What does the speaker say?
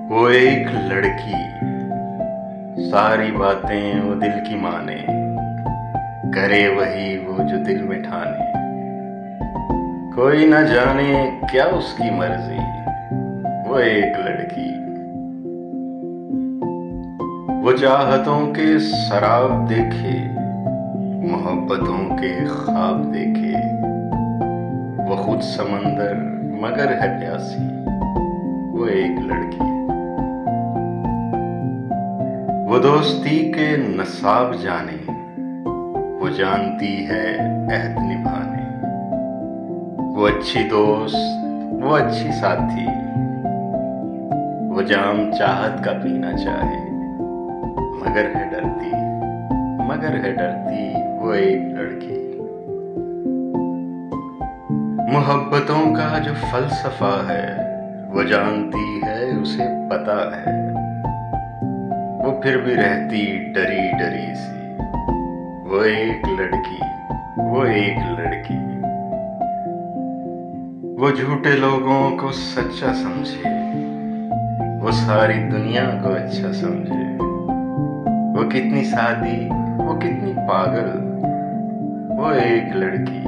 वो एक लड़की, सारी बातें वो दिल की माने, करे वही वो जो दिल में ठाने। कोई न जाने क्या उसकी मर्जी, वो एक लड़की। वो चाहतों के शराब देखे, मोहब्बतों के ख्वाब देखे। वो खुद समंदर मगर है प्यासी, वो एक लड़की। वो दोस्ती के नसाब जाने, वो जानती है अहद निभाने। वो अच्छी दोस्त, वो अच्छी साथी, वो जाम चाहत का पीना चाहे, मगर है डरती वो एक लड़की। मोहब्बतों का जो फलसफा है, वो जानती है, उसे पता है। वो फिर भी रहती डरी डरी सी, वो एक लड़की। वो झूठे लोगों को सच्चा समझे, वो सारी दुनिया को अच्छा समझे। वो कितनी सादी, वो कितनी पागल, वो एक लड़की।